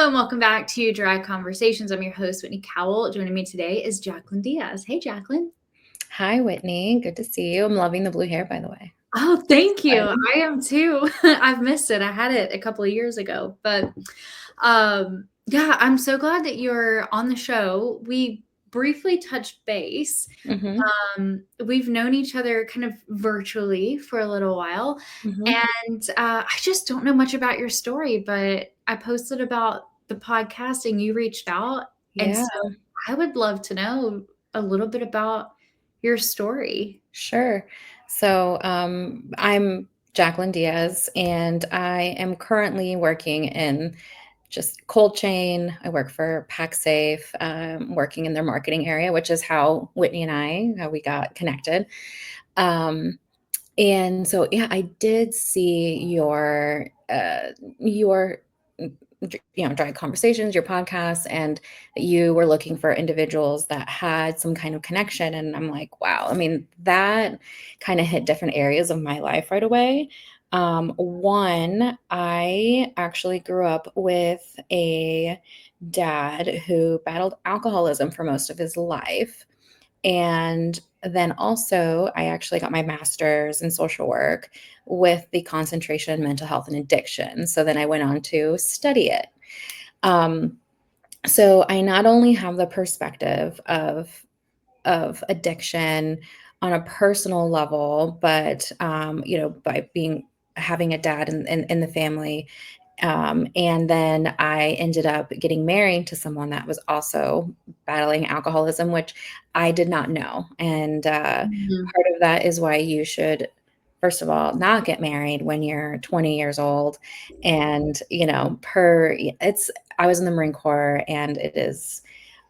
and welcome back to Dry Conversations. I'm your host, Whitney Cowell. Joining me today is Jacqueline Diaz. Hey, Jacqueline. Hi, Whitney. Good to see you. I'm loving the blue hair, by the way. Oh, thank you. Exciting. I am too. I've missed it. I had it a couple of years ago, but yeah, I'm so glad that you're on the show. We briefly touched base. hmm We've known each other kind of virtually for a little while, hmm and I just don't know much about your story, but I posted about the podcast and you reached out, and Yeah, so I would love to know a little bit about your story. sure. So, I'm Jacqueline Diaz, and I am currently working in just cold chain. I work for PackSafe, working in their marketing area, which is how Whitney and how we got connected. Um, And so, yeah, I did see your Dry Conversations, your podcast, and you were looking for individuals that had some kind of connection. And I'm like, wow. I mean, that kind of hit different areas of my life right away. One, I actually grew up with a dad who battled alcoholism for most of his life. And then also, I actually got my master's in social work with the concentration in mental health and addiction. So then I went on to study it. Um, so I not only have the perspective of addiction on a personal level, but by being having a dad in the family, and then I ended up getting married to someone that was also battling alcoholism, which I did not know. And Mhm. part of that is why you should, first of all, not get married when you're 20 years old. And, I was in the Marine Corps, and it is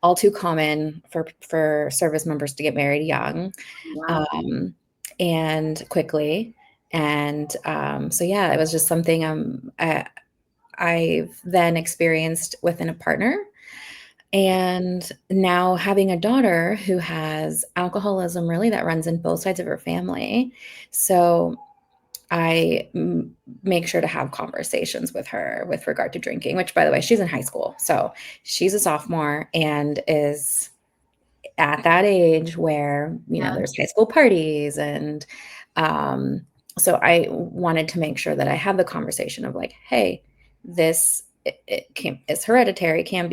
all too common for service members to get married young, Wow. um, and quickly. And so, yeah, it was just something I've then experienced within a partner. And now having a daughter who has alcoholism really that runs in both sides of her family. So make sure to have conversations with her with regard to drinking, which, by the way, she's in high school. So she's a sophomore and is at that age where, Yeah. there's high school parties. And um, so I wanted to make sure that I had the conversation of like, hey, it's hereditary, it can,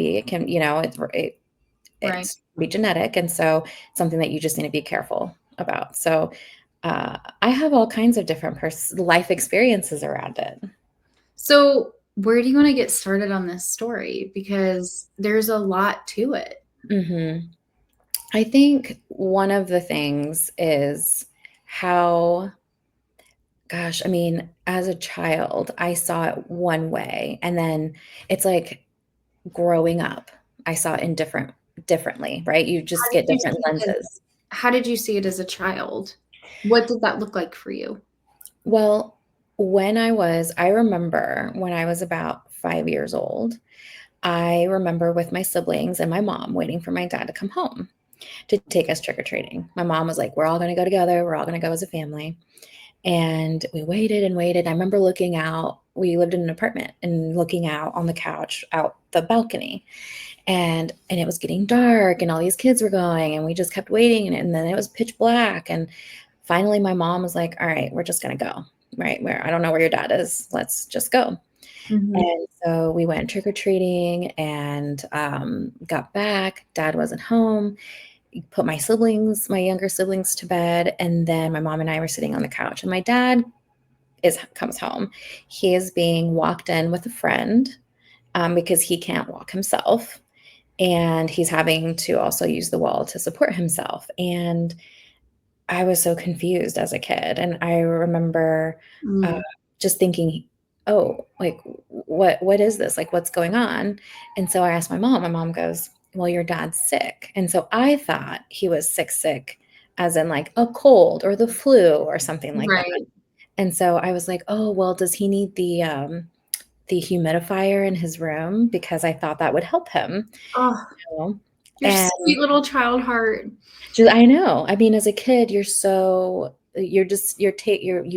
Right. it's be genetic. And so it's something that you just need to be careful about. So I have all kinds of different life experiences around it. So, where do you want to get started on this story? Because there's a lot to it. hmm I think one of the things is how, gosh, I mean, as a child, I saw it one way, and then it's like growing up, I saw it in differently, right? You How just did get you different see it as lenses. how did you see it as a child? What did that look like for you? Well, I remember when I was about 5 years old, I remember with my siblings and my mom waiting for my dad to come home to take us trick or treating. My mom was like, "We're all going to go together. We're all going to go as a family." And we waited and waited. I remember looking out. We lived in an apartment and looking out on the couch, out the balcony. And it was getting dark and all these kids were going, and we just kept waiting, and then it was pitch black. And finally my mom was like, "All right, we're just going to go. Right? Where I don't know where your dad is. Let's just go." Mhm. And so we went trick or treating and got back. Dad wasn't home. Put my younger siblings to bed. And then my mom and I were sitting on the couch. And my dad comes home. He is being walked in with a friend because he can't walk himself. And he's having to also use the wall to support himself. And I was so confused as a kid. And I remember uh, Mm. just thinking, oh, like, what is this? Like, what's going on? And so I asked my mom. My mom goes, "Well, your dad's sick." And so I thought he was sick, as in like a cold or the flu or something like that. Right. And so I was like, "Oh, well, does he need the humidifier in his room?" Because I thought that would help him, Oh, you know? your And sweet little child heart. I know. I mean, as a kid, you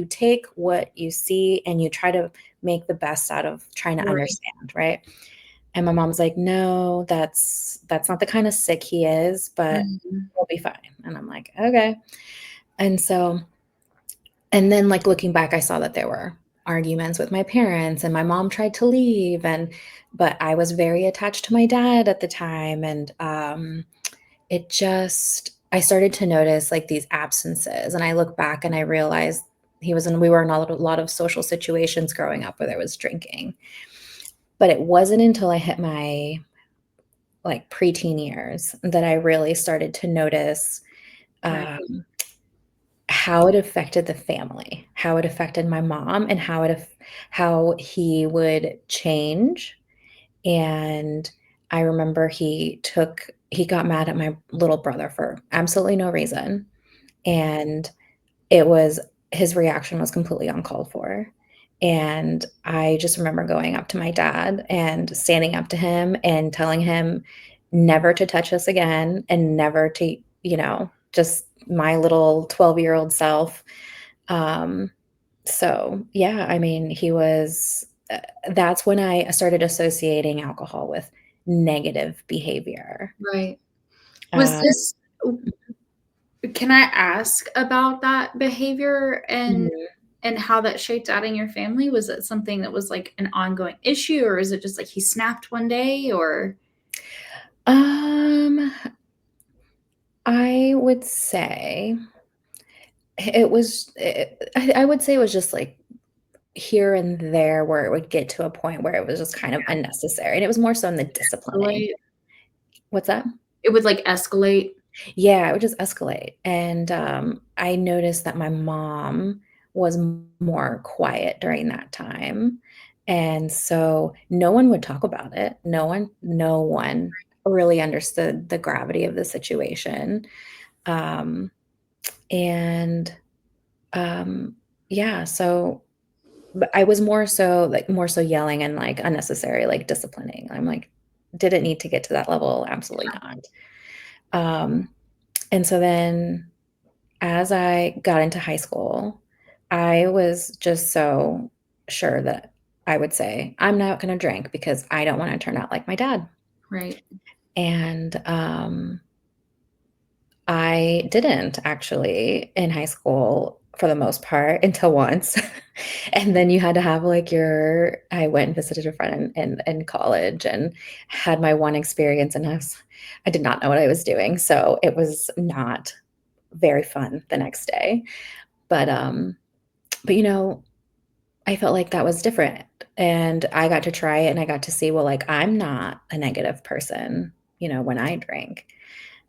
take what you see and you try to make the best out of trying to Right. understand, right? And my mom's like, "No, that's not the kind of sick he is, but Mhm. he'll be fine." And I'm like, "Okay." And so and then, like, looking back, I saw that there were arguments with my parents, and my mom tried to leave, and but I was very attached to my dad at the time, and, it just I started to notice, like, these absences, and I look back and I realized we were in a lot of social situations growing up where there was drinking. But it wasn't until I hit my, like, preteen years that I really started to notice, Right, um, how it affected the family, how it affected my mom, and how he would change. And I remember he got mad at my little brother for absolutely no reason, and it was his reaction was completely uncalled for. And I just remember going up to my dad and standing up to him and telling him never to touch us again and never to, just my little 12-year-old self. Um, so, yeah, I mean, that's when I started associating alcohol with negative behavior. right. Was Uh, this Can I ask about that behavior mhm. and how that shaped out in your family? Was it something that was, like, an ongoing issue, or is it just, like, he snapped one day, or Um, I would say I would say it was just, like, here and there where it would get to a point where it was just kind of unnecessary, and it was more so in the disciplining. escalate? What's that? It would, like, escalate? Yeah, it would just escalate, and, I noticed that my mom was more quiet during that time, and so no one would talk about it. No one really understood the gravity of the situation, um, and, um, yeah, so but I was more so yelling and, like, unnecessary, like, disciplining. I'm like, "Did it need to get to that level? Absolutely not." Um, and so then as I got into high school, I was just so sure that I would say, "I'm not gonna drink because I don't wanna turn out like my dad." Right, And, I didn't actually in high school for the most part until once. And then you had to have, like, your I went and visited a friend in college and had my one experience, and I did not know what I was doing, so it was not very fun the next day. But, I felt like that was different, and I got to try it, and I got to see, well, like, I'm not a negative person, when I drink.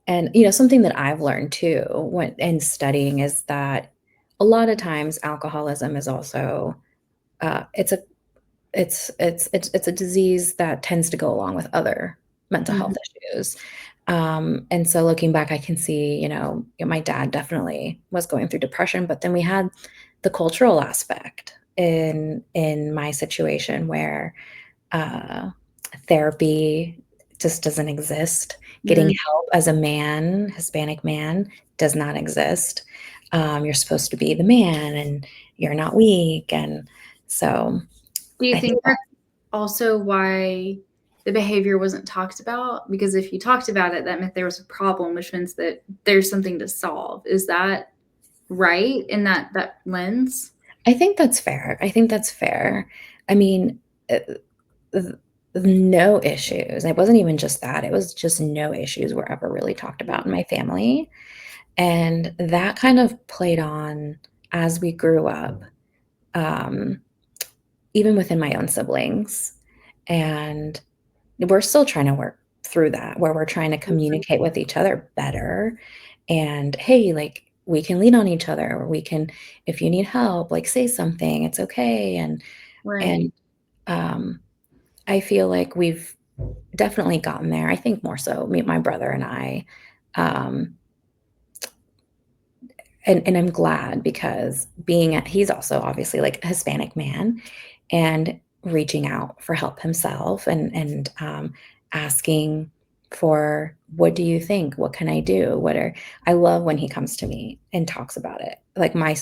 And, something that I've learned too when in studying is that a lot of times alcoholism is also, it's a it's a disease that tends to go along with other mental health mhm, issues. And so looking back, I can see, my dad definitely was going through depression, but then we had the cultural aspect in my situation where uh, therapy just doesn't exist. Getting mm. help as a man, Hispanic man, does not exist. You're supposed to be the man, and you're not weak, and so Do you I think think that's also why the behavior wasn't talked about? Because if you talked about it, that meant there was a problem, which means that there's something to solve. Is that right in that lens? that's fair. I think that's fair. I mean, uh, th no issues. It wasn't even just that, it was just no issues were ever really talked about in my family, and that kind of played on as we grew up, um, even within my own siblings, and we're still trying to work through that, where we're trying to communicate with each other better, and, "Hey, like, we can lean on each other, or we can if you need help, like, say something, it's okay," Right. and, um, I feel like we've definitely gotten there. I think more so my brother and I, um, and I'm glad because he's also obviously, like, a Hispanic man and reaching out for help himself and asking. for what do you think? What can I do? I love when he comes to me and talks about it. Like my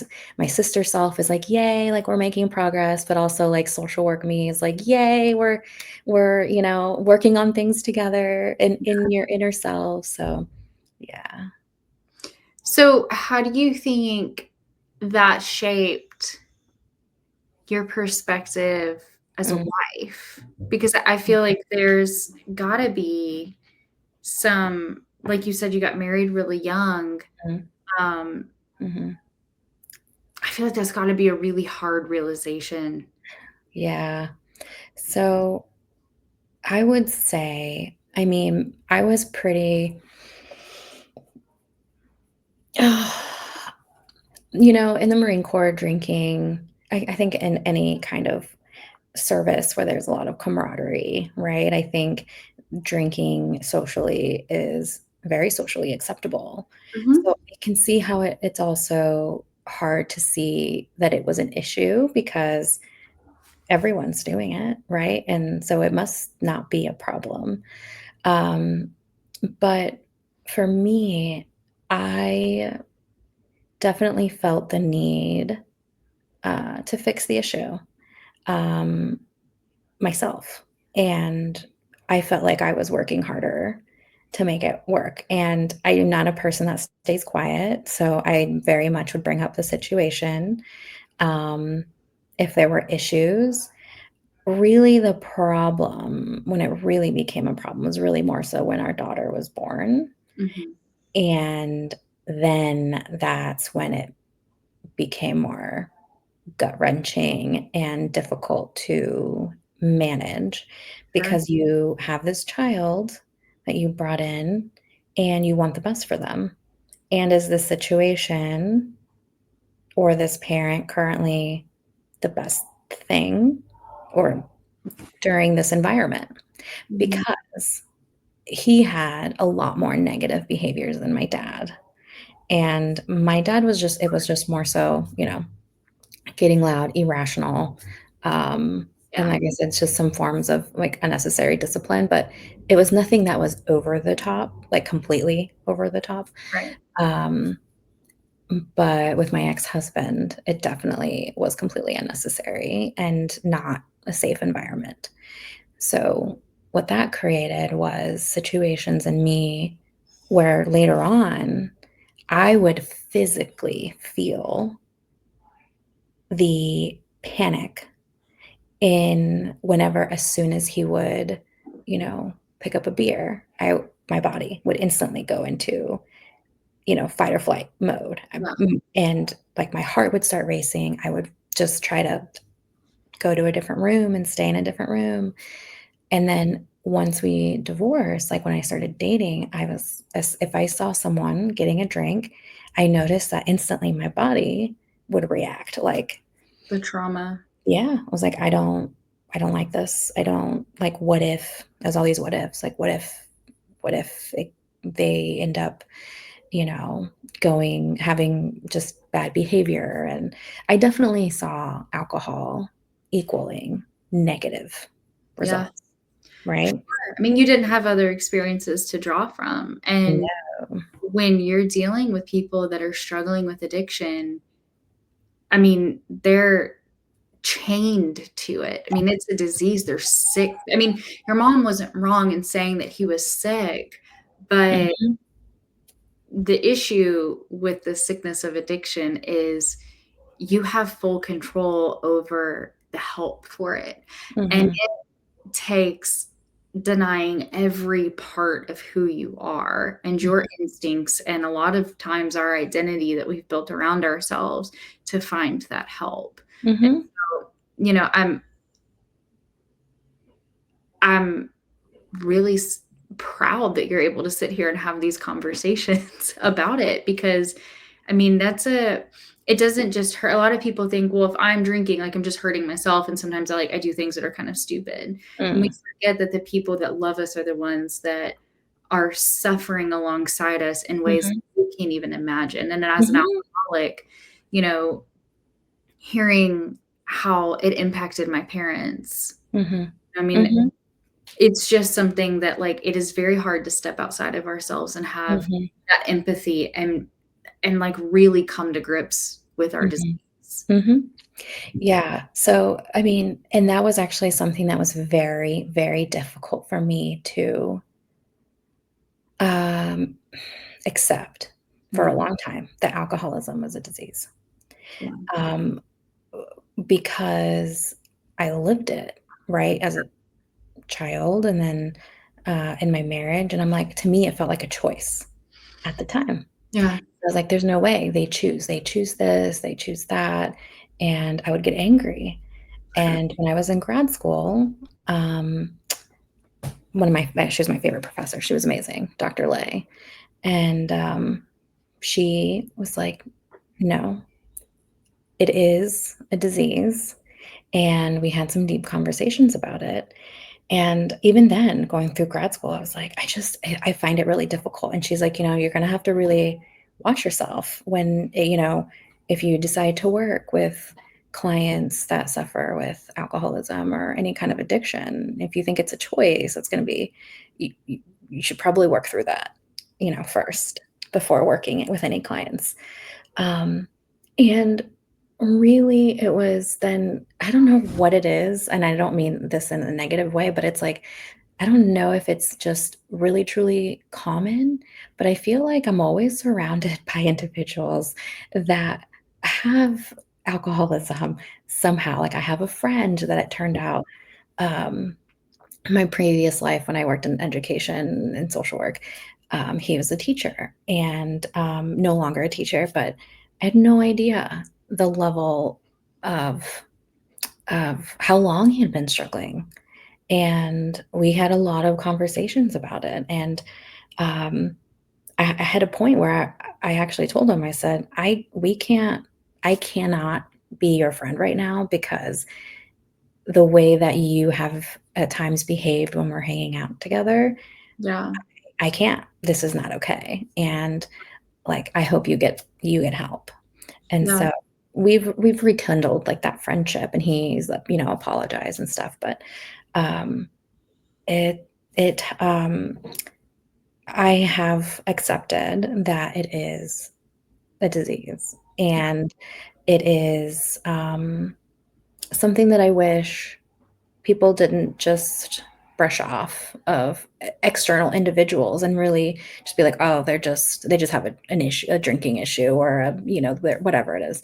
sister self is like, yay, like we're making progress, but also like social work me is like, yay, we're working on things together in your inner self. So yeah. So, how do you think that shaped your perspective as a Mm, wife? Because I feel like there's gotta be some, like you said, you got married really young. mhm, Um, mhm. I feel like that's gotta be a really hard realization. Yeah. So I would say, I mean, I was pretty in the Marine Corps drinking, I think in any kind of service where there's a lot of camaraderie, right? I think drinking socially is very socially acceptable. Mhm. So I can see how it's also hard to see that it was an issue because everyone's doing it, right? And so it must not be a problem. Um, but for me, I definitely felt the need to fix the issue um, myself. And I felt like I was working harder to make it work. And I am not a person that stays quiet. So I very much would bring up the situation. Um, if there were issues, really the problem, when it really became a problem, was really more so when our daughter was born. Mhm. And then that's when it became more gut wrenching and difficult to manage Sure. because you have this child that you brought in and you want the best for them. And is this situation or this parent currently the best thing or during this environment? Mhm. Because he had a lot more negative behaviors than my dad. And my dad it was just more so, getting loud, irrational, and Yeah. I guess it's just some forms of, like, unnecessary discipline, but it was nothing that was over the top, like, completely over the top, Right. um, but with my ex-husband, it definitely was completely unnecessary and not a safe environment. So, what that created was situations in me where later on, I would physically feel the panic in whenever as soon as he would, pick up a beer, my body would instantly go into, fight or flight mode. Yeah. And like my heart would start racing. I would just try to go to a different room and stay in a different room. And then once we divorced, like when I started dating, if I saw someone getting a drink, I noticed that instantly my body would react like, The trauma. yeah, I was like, I don't like this. I don't like what if there's all these what ifs, like they end up, you know, having just bad behavior. And I definitely saw alcohol equaling negative Yeah. results, right? I mean, you didn't have other experiences to draw from, and No. when you're dealing with people that are struggling with addiction, I mean, they're chained to it. I mean, it's a disease, they're sick. I mean, your mom wasn't wrong in saying that he was sick, but Mhm, the issue with the sickness of addiction is you have full control over the help for it, and mhm, it takes denying every part of who you are and your instincts, and a lot of times our identity that we've built around ourselves to find that help. And mhm, so, I'm really proud that you're able to sit here and have these conversations about it, because I mean, it doesn't just hurt. A lot of people think, well, if I'm drinking, like I'm just hurting myself. And sometimes I do things that are kind of stupid. And we mm, forget that the people that love us are the ones that are suffering alongside us in ways mhm, we can't even imagine. And as an mhm, alcoholic, you know, hearing how it impacted my parents. mhm, I mean, mhm. it's just something that, like, it is very hard to step outside of ourselves and have Mhm, that empathy and, like, really come to grips with our mhm, disease. mhm. Yeah, so, I mean, and that was actually something that was very, very difficult for me to, um, accept for a Mhm. long time, that alcoholism was a disease, Yeah. um, because I lived it, right, as a child and then, in my marriage, and I'm like, to me, it felt like a choice at the time. Yeah. I was like, "There's no way. They choose this, they choose that," and I would get angry. And when I was in grad school, um, one of my she was my favorite professor. She was amazing, Dr. Lay, and, she was like, "No, it is a disease," and we had some deep conversations about it. And even then, going through grad school, I was like, I find it really difficult. And she's like, you're going to have to really watch yourself when, if you decide to work with clients that suffer with alcoholism or any kind of addiction, if you think it's a choice, it's going to be, you should probably work through that, first before working it with any clients. Um, and really, it was then I don't know what it is, and I don't mean this in a negative way, but it's like, I don't know if it's just really truly common, but I feel like I'm always surrounded by individuals that have alcoholism somehow. Like, I have a friend that it turned out, um, my previous life when I worked in education and social work, he was a teacher and no longer a teacher, but I had no idea the level of how long he had been struggling. And we had a lot of conversations about it. And um, I had a point where I actually told him, I said, I cannot be your friend right now because the way that you have at times behaved when we're hanging out together, Yeah. I can't. This is not okay. And like I hope you get help. And Yeah. so we've rekindled like that friendship and he's apologized and stuff. But um it it I have accepted that it is a disease and it is something that I wish people didn't just brush off of external individuals and really just be like, oh, they just have an issue, a drinking issue, or whatever it is.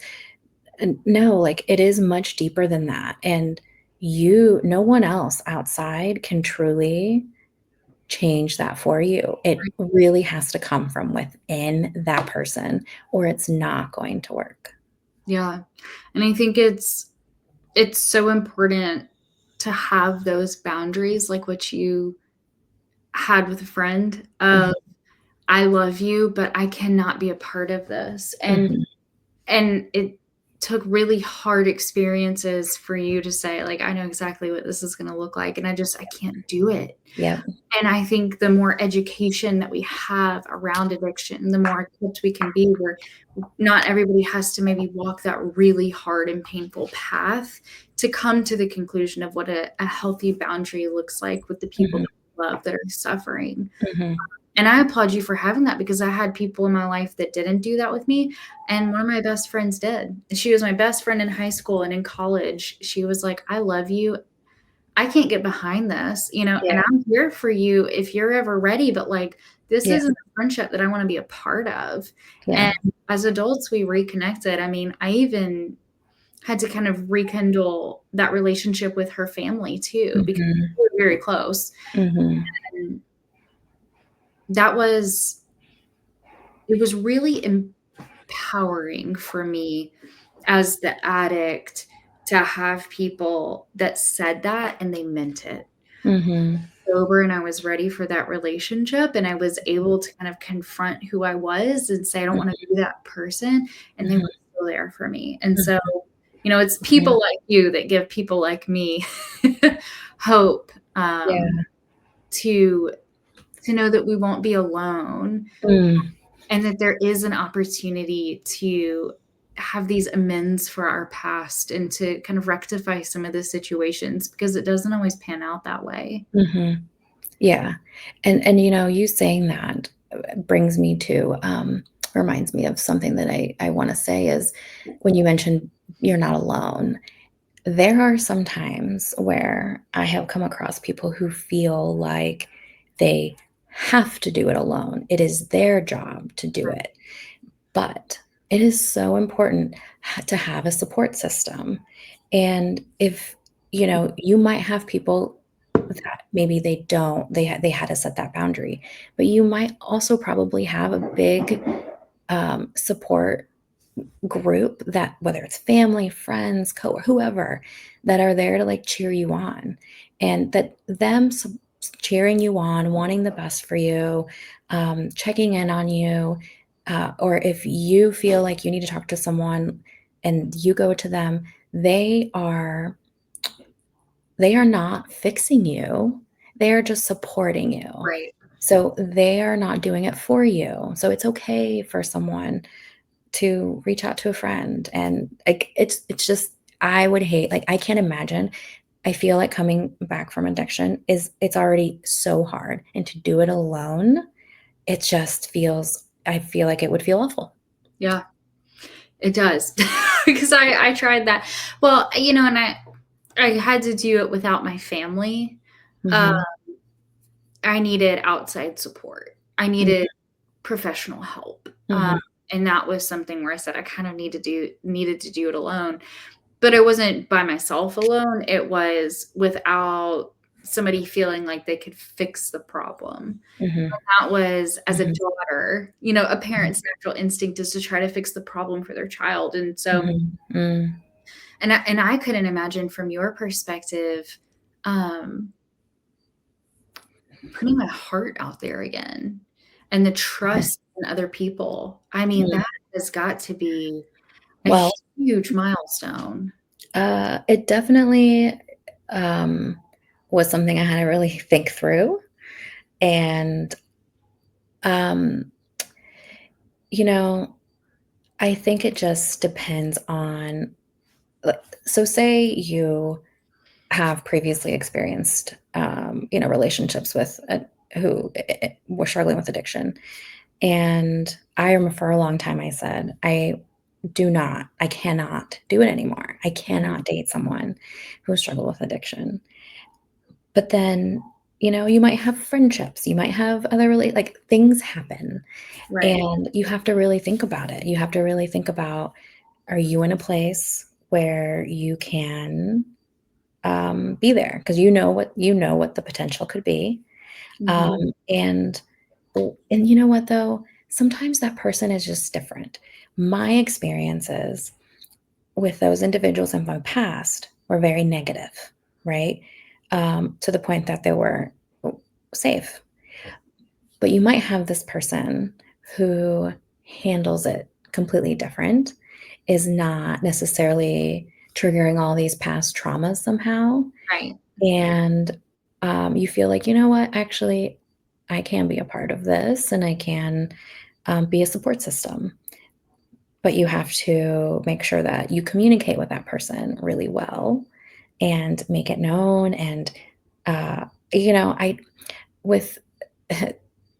And no, like it is much deeper than that. And no one else outside can truly change that for you. It really has to come from within that person, or it's not going to work. Yeah. And I think it's so important to have those boundaries like what you had with a friend of, Mhm, "I love you, but I cannot be a part of this." mhm, And it took really hard experiences for you to say, like, "I know exactly what this is gonna look like, and I can't do it." yep, And I think the more education that we have around addiction, the more equipped we can be where not everybody has to maybe walk that really hard and painful path to come to the conclusion of what a healthy boundary looks like with the people mhm, that we love that are suffering. mhm, And I applaud you for having that because I had people in my life that didn't do that with me, and one of my best friends did. She was my best friend in high school, and in college, she was like, "I love you. I can't get behind this, and yeah, I'm here for you if you're ever ready, but, like, this yeah, isn't a friendship that I wanna be a part of." yeah, And as adults, we reconnected. I mean, I even had to kind of rekindle that relationship with her family too because mhm, we were very close, mhm, and that was it was really empowering for me as the addict to have people that said that and they meant it. mhm, Sober and I was ready for that relationship and I was able to kind of confront who I was and say, I don't want to be that person. And they mhm, were still there for me. And mhm, so, it's yeah, people like you that give people like me hope yeah, to know that we won't be alone mm, and that there is an opportunity to have these amends for our past and to kind of rectify some of the situations, because it doesn't always pan out that way. Mhm. Yeah. And, you saying that brings me to, reminds me of something that I wanna say is when you mentioned you're not alone. There are some times where I have come across people who feel like they have to do it alone. It is their job to do it. But it is so important to have a support system. And if, you might have people that maybe they had to set that boundary, but you might also probably have a big support group that whether it's family, friends, whoever that are there to like cheer you on and that cheering you on, wanting the best for you, checking in on you, or if you feel like you need to talk to someone and you go to them, they are they are not fixing you. They are just supporting you. Right. So they are not doing it for you. So it's okay for someone to reach out to a friend and like it's just I would hate like I can't imagine. I feel like coming back from addiction it's already so hard and to do it alone, it just feels I feel like it would feel awful. Yeah, it does. Because I tried that. Well, and I had to do it without my family. Uh, Mhm. I needed outside support. I Mm, needed professional help. mhm, And that was something where I said I kind of needed to do it alone. But it wasn't by myself alone. It was without somebody feeling like they could fix the problem. mhm, That was as a mhm, daughter, a mhm, parent's natural instinct is to try to fix the problem for their child. And so, mhm, mm. and I couldn't imagine from your perspective, um, putting my heart out there again and the trust in other people. I mean, Mm. that has got to be a Well, huge milestone. it definitely, um, was something I had to really think through, and, um, you know, I think it just depends on like, so say you have previously experienced, relationships with who were struggling with addiction. And I remember for a long time, I said, I cannot do it anymore. I cannot date someone who struggled with addiction. But then, you might have friendships, you might have like things happen. Right. And you have to really think about it. You have to really think about, are you in a place where you can be there because you know what the potential could be. Mhm. And you know what though? Sometimes that person is just different. My experiences with those individuals in my past were very negative, right? To the point that they were safe. But you might have this person who handles it completely different, is not necessarily triggering all these past traumas somehow. Right. And, you feel like, "You know what? Actually, I can be a part of this, and I can, be a support system." But you have to make sure that you communicate with that person really well and make it known, and, I with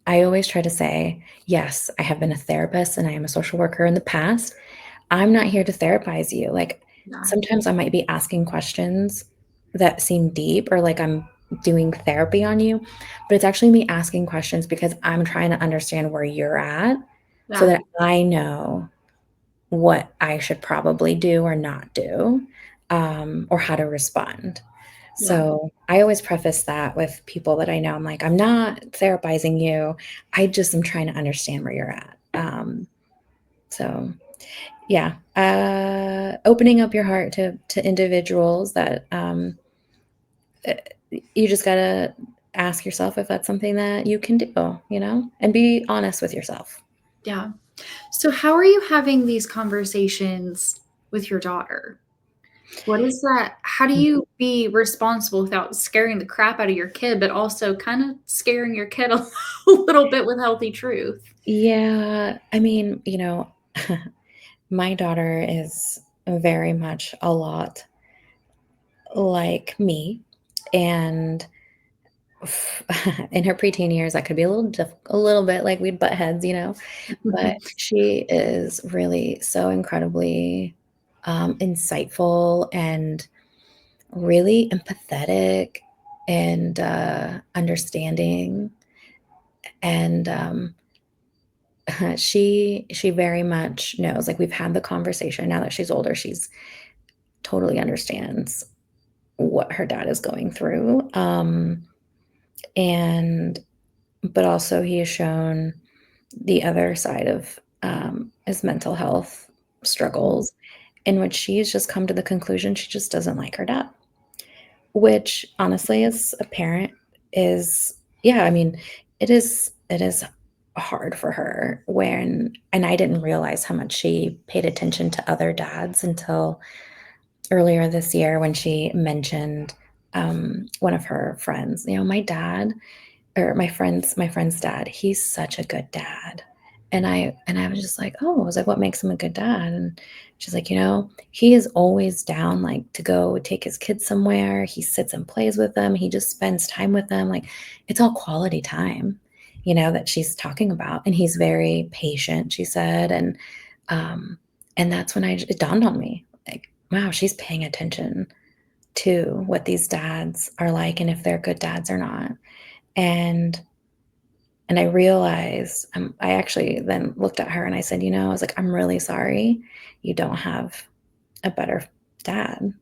I always try to say, "Yes, I have been a therapist and I am a social worker in the past. I'm not here to therapize you." Like, Yeah. sometimes I might be asking questions that seem deep or like I'm doing therapy on you, but it's actually me asking questions because I'm trying to understand where you're at so Yeah. that I know what I should probably do or not do, or how to respond. Yeah. So I always preface that with people that I know. I'm like, I'm not therapizing you. I just am trying to understand where you're at. So yeah, opening up your heart to individuals that uh, you just gotta ask yourself if that's something that you can do, and be honest with yourself. Yeah. So how are you having these conversations with your daughter? What is that? How do you be responsible without scaring the crap out of your kid, but also kind of scaring your kid a little bit with healthy truth? Yeah, I mean, my daughter is very much a lot like me, and in her preteen years, that could be a little a little bit like we'd butt heads, but she is really so incredibly, insightful and really empathetic and, understanding, and, she very much knows, like, we've had the conversation now that she's older, she's totally understands what her dad is going through, and but also he has shown the other side of, his mental health struggles, in which she's just come to the conclusion she just doesn't like her dad, which honestly, as a parent, is yeah, I mean, it is hard for her when and I didn't realize how much she paid attention to other dads until earlier this year when she mentioned, one of her friends, "My dad or my friend's dad, he's such a good dad." And I was just like, "Oh," I was like, "What makes him a good dad?" And she's like, he is always down, like, to go take his kids somewhere. He sits and plays with them. He just spends time with them. Like, it's all quality time, that she's talking about. And he's very patient," she said. Um, and that's when it dawned on me, like, wow, she's paying attention to what these dads are like and if they're good dads or not. And and I realized, I actually then looked at her and I said, I was like, "I'm really sorry you don't have a better dad."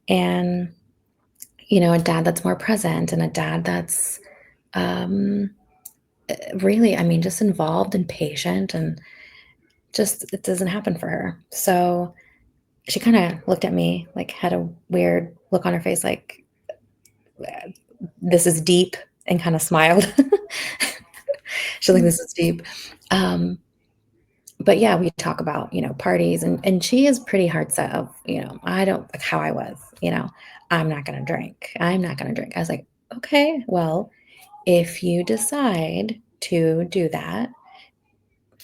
And, a dad that's more present and a dad that's, um, really, I mean, just involved and patient, and just it doesn't happen for her. So she kind of looked at me, like, had a weird look on her face, like, "This is deep," and kind of smiled. She's like, "This is deep." Um, but yeah, we talk about, parties, and she is pretty hard set of, I don't like how I was, I'm not gonna drink. I'm not gonna drink. I was like, okay, well, if you decide to do that,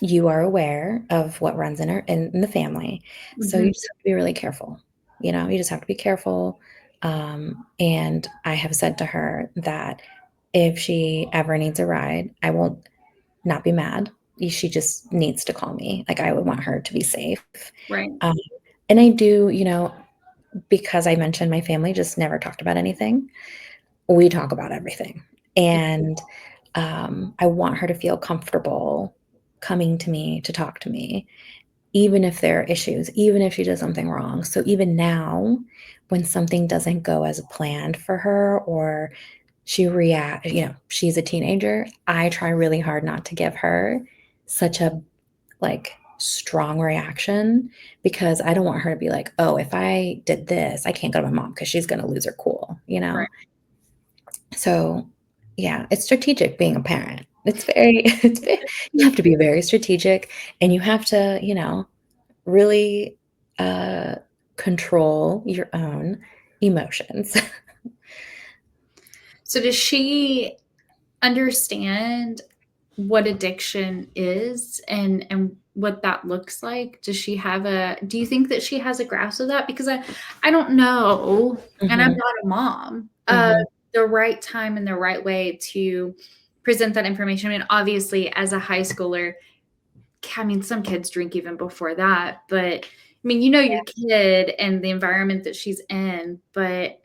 you are aware of what runs in the family. So you Mhm. just have to be really careful. You just have to be careful. And I have said to her that if she ever needs a ride, I won't not be mad. She just needs to call me. Like, I would want her to be safe. Right. Um, and I do, because I mentioned my family just never talked about anything, we talk about everything. And I want her to feel comfortable coming to me to talk to me, even if there are issues, even if she does something wrong. So even now, when something doesn't go as planned for her or she's a teenager, I try really hard not to give her such a, like, strong reaction, because I don't want her to be like, "Oh, if I did this, I can't go to my mom because she's gonna lose her cool," you Right. know? So, yeah, it's strategic being a parent. It's very it's ve you have to be very strategic, and you have to, really, uh, control your own emotions. So does she understand what addiction is and what that looks like? Does she have a do you think that she has a grasp of that? Because I don't know, and I'm Mhm, not a mom, mhm. the right time and the right way to present that information. I mean, obviously, as a high schooler, I mean, some kids drink even before that, but I mean, your kid and the environment that she's in, but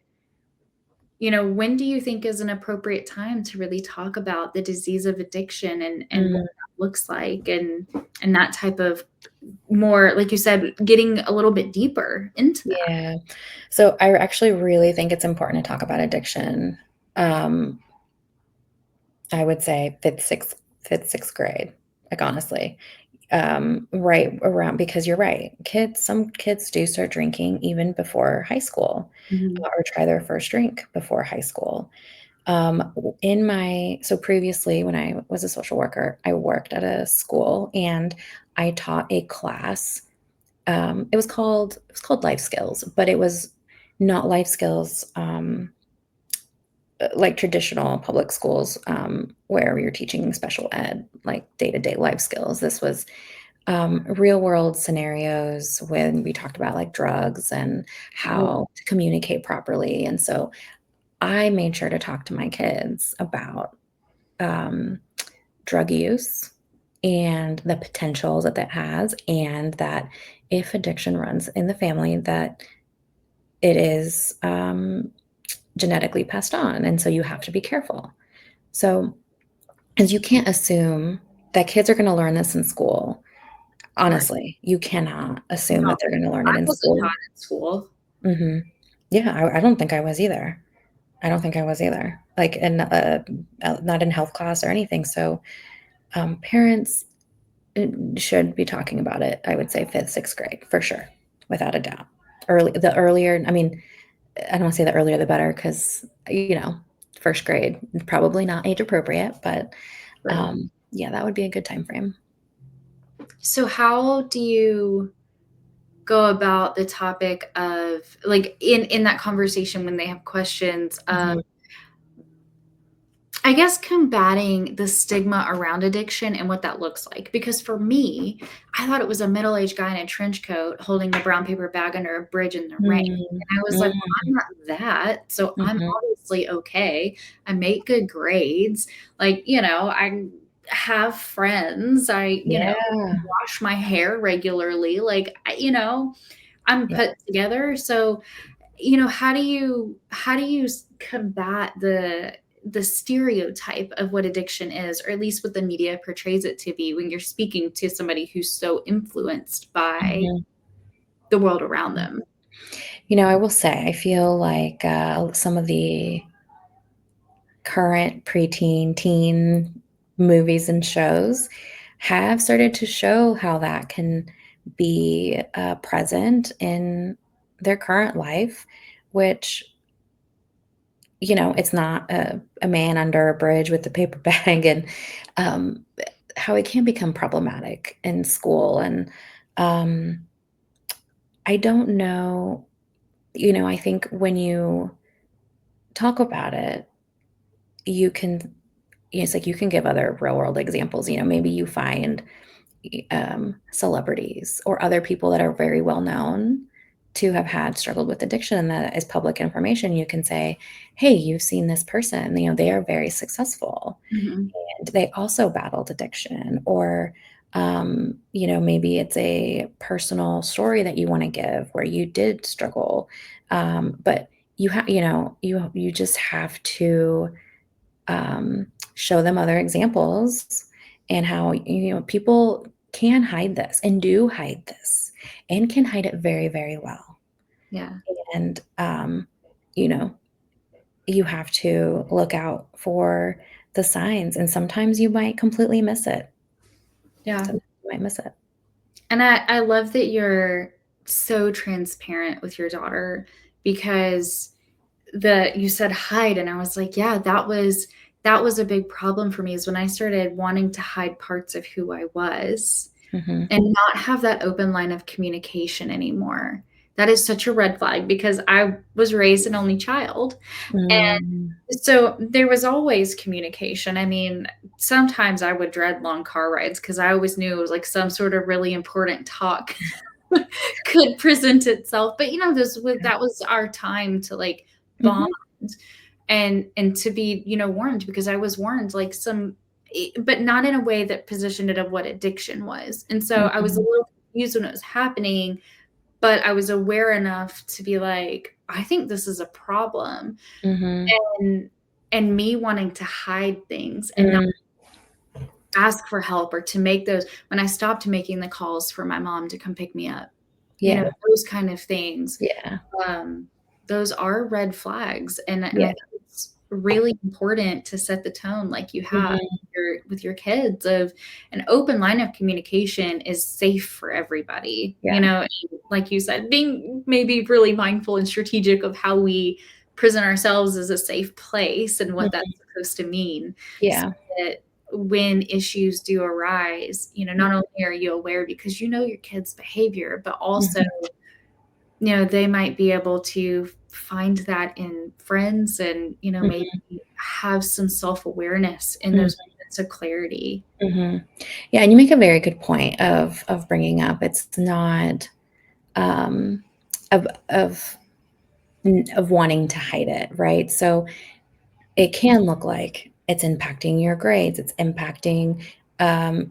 when do you think is an appropriate time to really talk about the disease of addiction and what Mm, that looks like and that type of more, like you said, getting a little bit deeper into that? yeah. So, I actually really think it's important to talk about addiction, um, I would say 5th, 6th grade, like, honestly. Right around, because you're right. Some kids do start drinking even before high school, Mhm. or try their first drink before high school. So previously, when I was a social worker, I worked at a school and I taught a class. It was called life skills, but it was not life skills, like traditional public schools, where you're teaching special ed, like day to day life skills. This was real world scenarios when we talked about like drugs and Oh, how to communicate properly. And so I made sure to talk to my kids about um, drug use and the potential that that has, and that if addiction runs in the family, that it is genetically passed on, and so you have to be careful. So, as you can't assume that kids are going to learn this in school. right. Honestly, you cannot assume No, that they're going to learn I it in wasn't school. taught in school. Hmm. Yeah, I don't think I was either. I don't think I was either. Like, in not in health class or anything. So, parents should be talking about it. I would say fifth, sixth grade for sure, without a doubt. The earlier. I mean, I don't want to say the earlier the better because first grade probably not age appropriate, but Right. yeah, that would be a good time frame. So how do you go about the topic of like in that conversation when they have questions of Mhm. I guess combating the stigma around addiction and what that looks like? Because for me, I thought it was a middle-aged guy in a trench coat holding a brown paper bag under a bridge in the rain. Mm, And I was like, well, mm, I'm not that. So I'm mhm. obviously okay. I make good grades. Like, I have friends. Yeah, Wash my hair regularly. Like, I'm yeah. put together. So how do you combat the stereotype of what addiction is, or at least what the media portrays it to be when you're speaking to somebody who's so influenced by Mhm. the world around them? I will say, I feel like some of the current preteen, teen movies and shows have started to show how that can be present in their current life, which it's not a man under a bridge with a paper bag, and um, how it can become problematic in school. And um, I don't know, I think when you talk about it, you can, it's like you can give other real world examples. Maybe you find celebrities or other people that are very well known to have had struggled with addiction, and that is public information. You can say, hey, you've seen this person, they are very successful Mhm. and they also battled addiction. Or maybe it's a personal story that you want to give where you did struggle, but you have you just have to show them other examples, and how people can hide this and do hide this and can hide it very, very well. Yeah. And you know you have to look out for the signs, and sometimes you might completely miss it. Yeah. Sometimes you might miss it. And I love that you're so transparent with your daughter because you said hide, and I was like, yeah, that was a big problem for me, is when I started wanting to hide parts of who I was Hmm. and not have that open line of communication anymore. That is such a red flag because I was raised an only child. Mm, And so there was always communication. I mean, sometimes I would dread long car rides because I always knew it was like some sort of really important talk could present itself. But that was our time to like bond mhm, and to be, warned, because I was warned like but not in a way that positioned it of what addiction was. And so I was a mhm, little confused when it was happening, but I was aware enough to be like, I think this is a problem. mhm, And me wanting to hide things and not mm, ask for help, or to make those, when I stopped making the calls for my mom to come pick me up, yeah, those kind of things, yeah, um, those are red flags. And I yeah, think it's really important to set the tone like you have mhm, with your kids, of an open line of communication is safe for everybody. yeah, And like you said, being maybe really mindful and strategic of how we present ourselves as a safe place and what that's mhm, supposed to mean, so yeah, that when issues do arise, not mhm, only are you aware because you know your kid's behavior, but also mhm, they might be able to find that in friends, and maybe mhm, have some self-awareness in mhm, those sense of clarity. Mhm. Yeah, and you make a very good point of bringing up it's not, um, of of of wanting to hide it, right? So it can look like it's impacting your grades, it's impacting,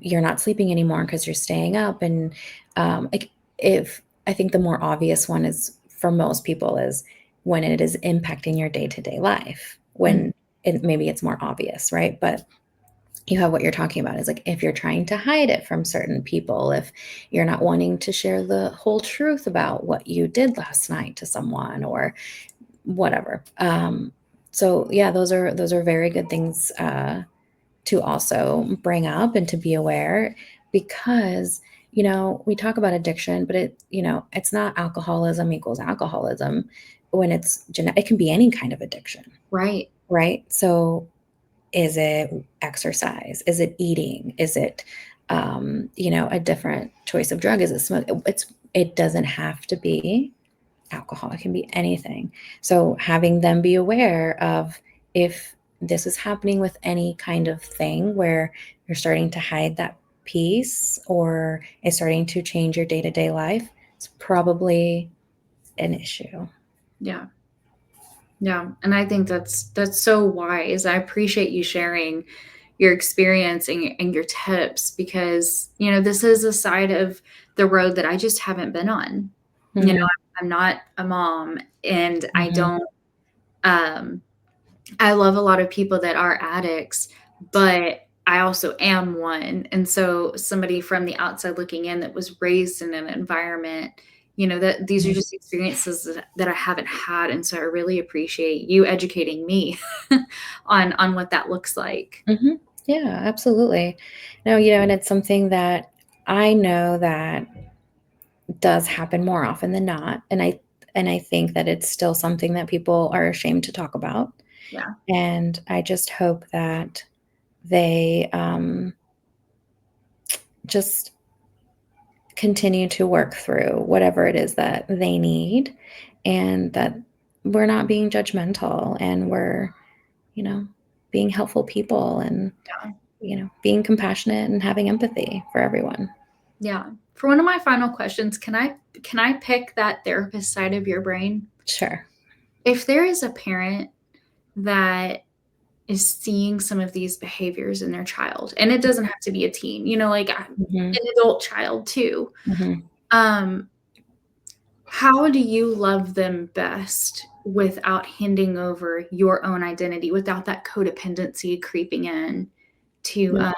you're not sleeping anymore because 'cause you're staying up, and, like, if I think the more obvious one is for most people is when it is impacting your day-to-day life, Mm, when maybe it's more obvious, right? But you have what you're talking about is, like, if you're trying to hide it from certain people, if you're not wanting to share the whole truth about what you did last night to someone or whatever. So yeah, those are very good things to also bring up and to be aware because we talk about addiction, but it's not alcoholism equals alcoholism when it's genetic. It can be any kind of addiction, right. right? So is it exercise? Is it eating? Is it a different choice of drug? Is it smoke? It doesn't have to be alcohol, it can be anything. So having them be aware of if this is happening with any kind of thing where you're starting to hide that piece or it's starting to change your day-to-day life, it's probably an issue. Yeah. Yeah, and I think that's so wise. I appreciate you sharing your experience and your tips because, this is a side of the road that I just haven't been on. You know, Mhm, I'm not a mom and I mhm, don't um I love a lot of people that are addicts, but I also am one. And so somebody from the outside looking in that was raised in an environment, that these are mhm, just experiences that I haven't had. And so I really appreciate you educating me on what that looks like. mhm. Yeah, absolutely. No, and it's something that I know that does happen more often than not, and I think that it's still something that people are ashamed to talk about. Yeah. And I just hope that they, just continue to work through whatever it is that they need, and that we're not being judgmental, and we're, you know, being helpful people, and, Yeah. being compassionate and having empathy for everyone. Yeah. For one of my final questions, can I pick that therapist side of your brain? Sure. If there is a parent that is seeing some of these behaviors in their child, and it doesn't have to be a teen, like Mhm, an adult child too. mhm, Um, how do you love them best without handing over your own identity, without that codependency creeping in to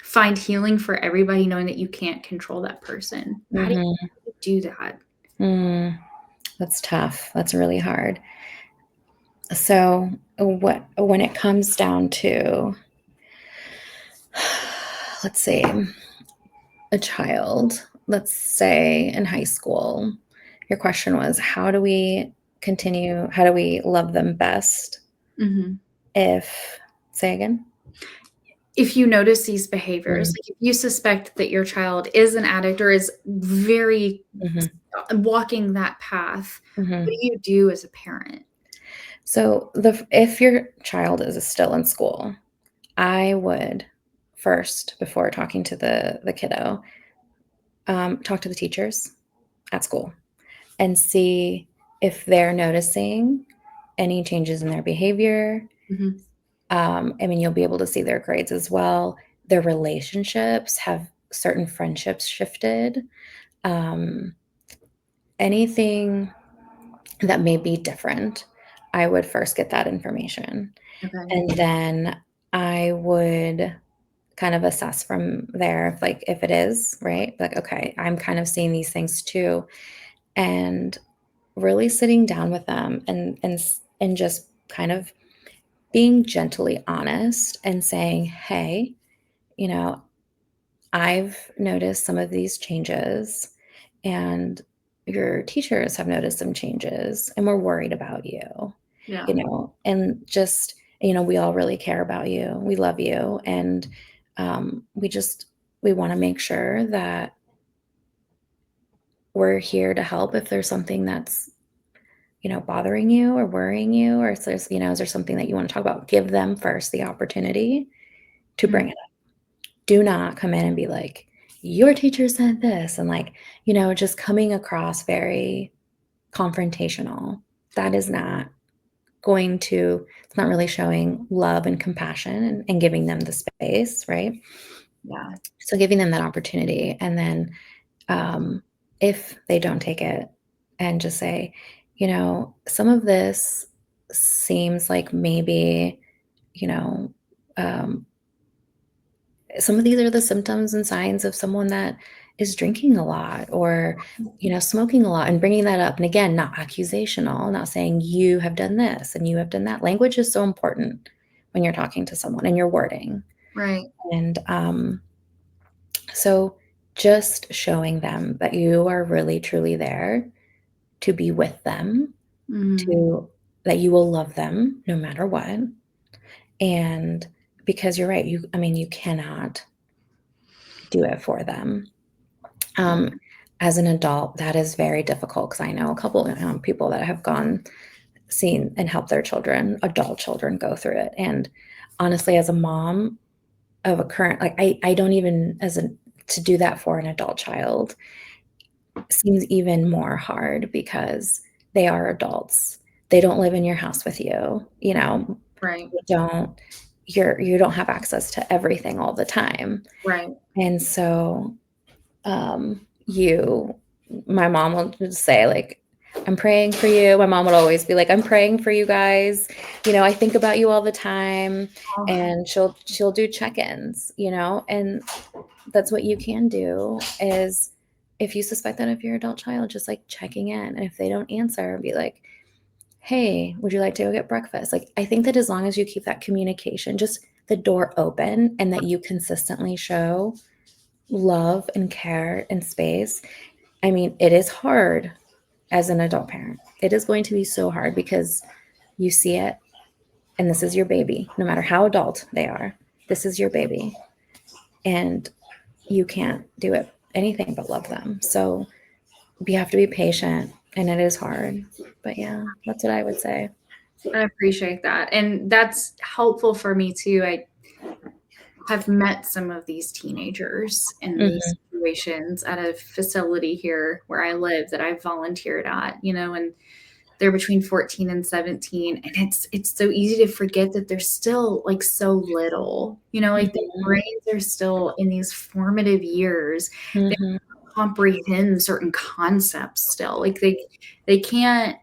find healing for everybody, knowing that you can't control that person? How do mhm, you do that? mm. That's tough. That's really hard. So, when it comes down to, let's see, a child, let's say in high school, your question was, how do we love them best Mhm. if, say again? If you notice these behaviors, Mm, like if you suspect that your child is an addict or is very mhm, walking that path, what mhm. do you do as a parent? So, if your child is still in school, I would first, before talking to the kiddo, talk to the teachers at school and see if they're noticing any changes in their behavior. Mhm. I mean, you'll be able to see their grades as well. Their relationships, have certain friendships shifted? Um, Anything that may be different, I would first get that information. Okay. And then I would kind of assess from there, if it is, right? Like, okay, I'm kind of seeing these things too. And really sitting down with them and just kind of being gently honest and saying, "Hey, you know, I've noticed some of these changes, and your teachers have noticed some changes, and we're worried about you." Yeah. And just, we all really care about you. We love you, and we want to make sure that we're here to help if there's something that's bothering you or worrying you, or if there's, is there something that you want to talk about? Give them first the opportunity to Mm. bring it up. Do not come in and be like, your teacher said this, and like, just coming across very confrontational. That is not it's not really showing love and compassion and giving them the space, right? Yeah. So giving them that opportunity. And then um, if they don't take it, and just say, some of this seems like maybe, you know, um, some of these are the symptoms and signs of someone that is drinking a lot, or smoking a lot, and bringing that up. And again, not accusational, not saying you have done this and you have done that. Language is so important when you're talking to someone, and your wording. Right. And so just showing them that you are really truly there to be with them, Mhm. to that you will love them no matter what. And because you're right, you cannot do it for them. Yeah. As an adult, that is very difficult, because I know a couple people that have seen and helped their children, adult children, go through it. And honestly, as a mom of a current, like I don't even to do that for an adult child seems even more hard, because they are adults. They don't live in your house with you. Right. You don't you don't have access to everything all the time. Right. And so you my mom will just say, like, I'm praying for you. My mom would always be like, I'm praying for you guys. I think about you all the time. Oh, And she'll do check-ins, and that's what you can do, is if you suspect that of your adult child, just like checking in. And if they don't answer, be like, hey, would you like to go get breakfast? Like, I think that as long as you keep that communication, just the door open, and that you consistently show love and care and space. I mean, it is hard as an adult parent. It is going to be so hard, because you see it, and this is your baby. No matter how adult they are, this is your baby. And you can't do it anything but love them. So you have to be patient, and it is hard. But yeah, that's what I would say. I appreciate that. And that's helpful for me too. I have met some of these teenagers in these Hmm. situations at a facility here where I live that I volunteered at, and they're between 14 and 17, and it's so easy to forget that they're still like so little. Like their Hmm. brains are still in these formative years. They Hmm. comprehend certain concepts still. Like they can't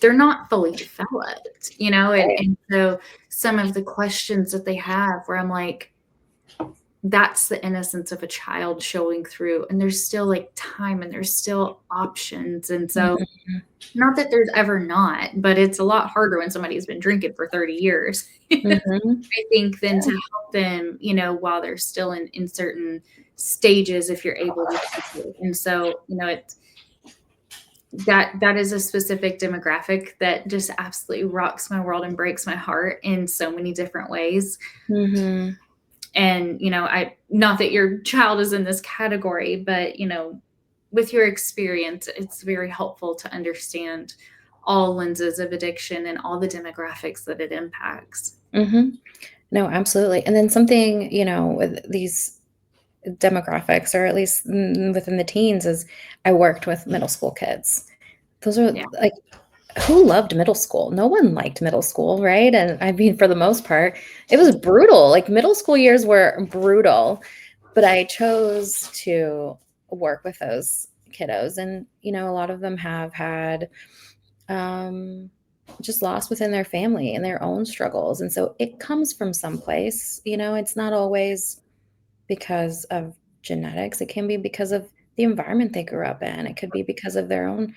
they're not fully developed, and Right. so some of the questions that they have where I'm like, that's the innocence of a child showing through, and there's still like time and there's still options. And so, Hmm. not that there's ever not, but it's a lot harder when somebody's been drinking for 30 years. Hmm. I think, than to Yeah. help them, while they're still in certain stages, if you're able to teach it. And so, that is a specific demographic that just absolutely rocks my world and breaks my heart in so many different ways. Hmm. And I, not that your child is in this category, but with your experience, it's very helpful to understand all lenses of addiction and all the demographics that it impacts. Hmm. No, absolutely. And then something, with these demographics, or at least within the teens, is I worked with middle school kids. Those are Yeah. like, who loved middle school? No one liked middle school, right? And I mean, for the most part, it was brutal. Like, middle school years were brutal, but I chose to work with those kiddos. And, a lot of them have had um, just lost within their family and their own struggles. And so it comes from someplace. It's not always because of genetics. It can be because of the environment they grew up in. It could be because of their own,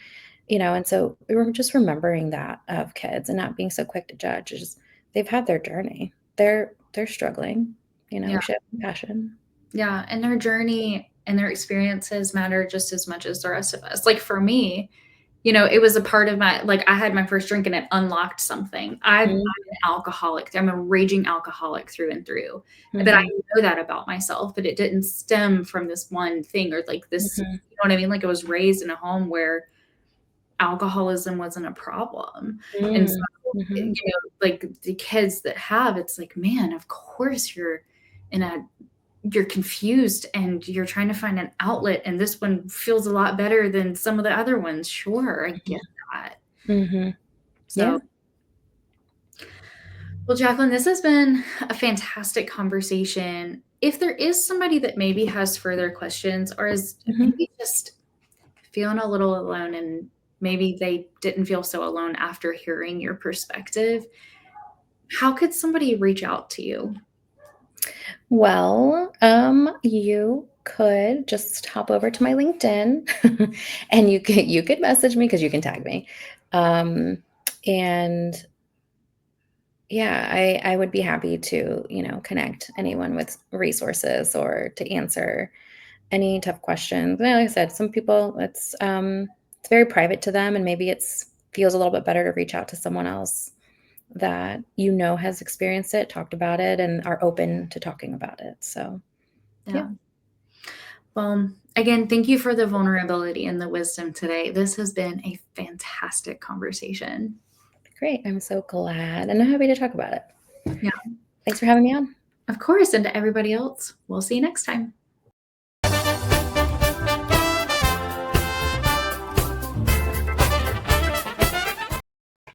and so we were just remembering that of kids, and not being so quick to judge. It's just, they've had their journey. They're struggling. Yeah. We should have compassion. Yeah. And their journey and their experiences matter just as much as the rest of us. Like for me, it was a part of my, like, I had my first drink and it unlocked something. I'm Mhm. an alcoholic. I'm a raging alcoholic through and through. But I Mhm. know that about myself, but it didn't stem from this one thing or like this, Mhm. you know what I mean? Like I was raised in a home where alcoholism wasn't a problem. And so, Mhm. Mhm. like the kids that have, it's like, man, of course you're you're confused and you're trying to find an outlet, and this one feels a lot better than some of the other ones. Sure, I get that. Mm-hmm. Yeah. So, well, Jacqueline, this has been a fantastic conversation. If there is somebody that maybe has further questions or is Mm-hmm. maybe just feeling a little alone, and maybe they didn't feel so alone after hearing your perspective, how could somebody reach out to you? Well, you could just hop over to my LinkedIn and you could message me because you can tag me. Um, and yeah, I would be happy to, connect anyone with resources or to answer any tough questions. Well, like I said, some people it's very private to them, and maybe it's feels a little bit better to reach out to someone else that has experienced it, talked about it, and are open to talking about it. So, yeah, Yeah. Well, again, thank you for the vulnerability and the wisdom today. This has been a fantastic conversation. great. I'm so glad, and I'm happy to talk about it. Yeah, Thanks for having me on. of course. And to everybody else, we'll see you next time.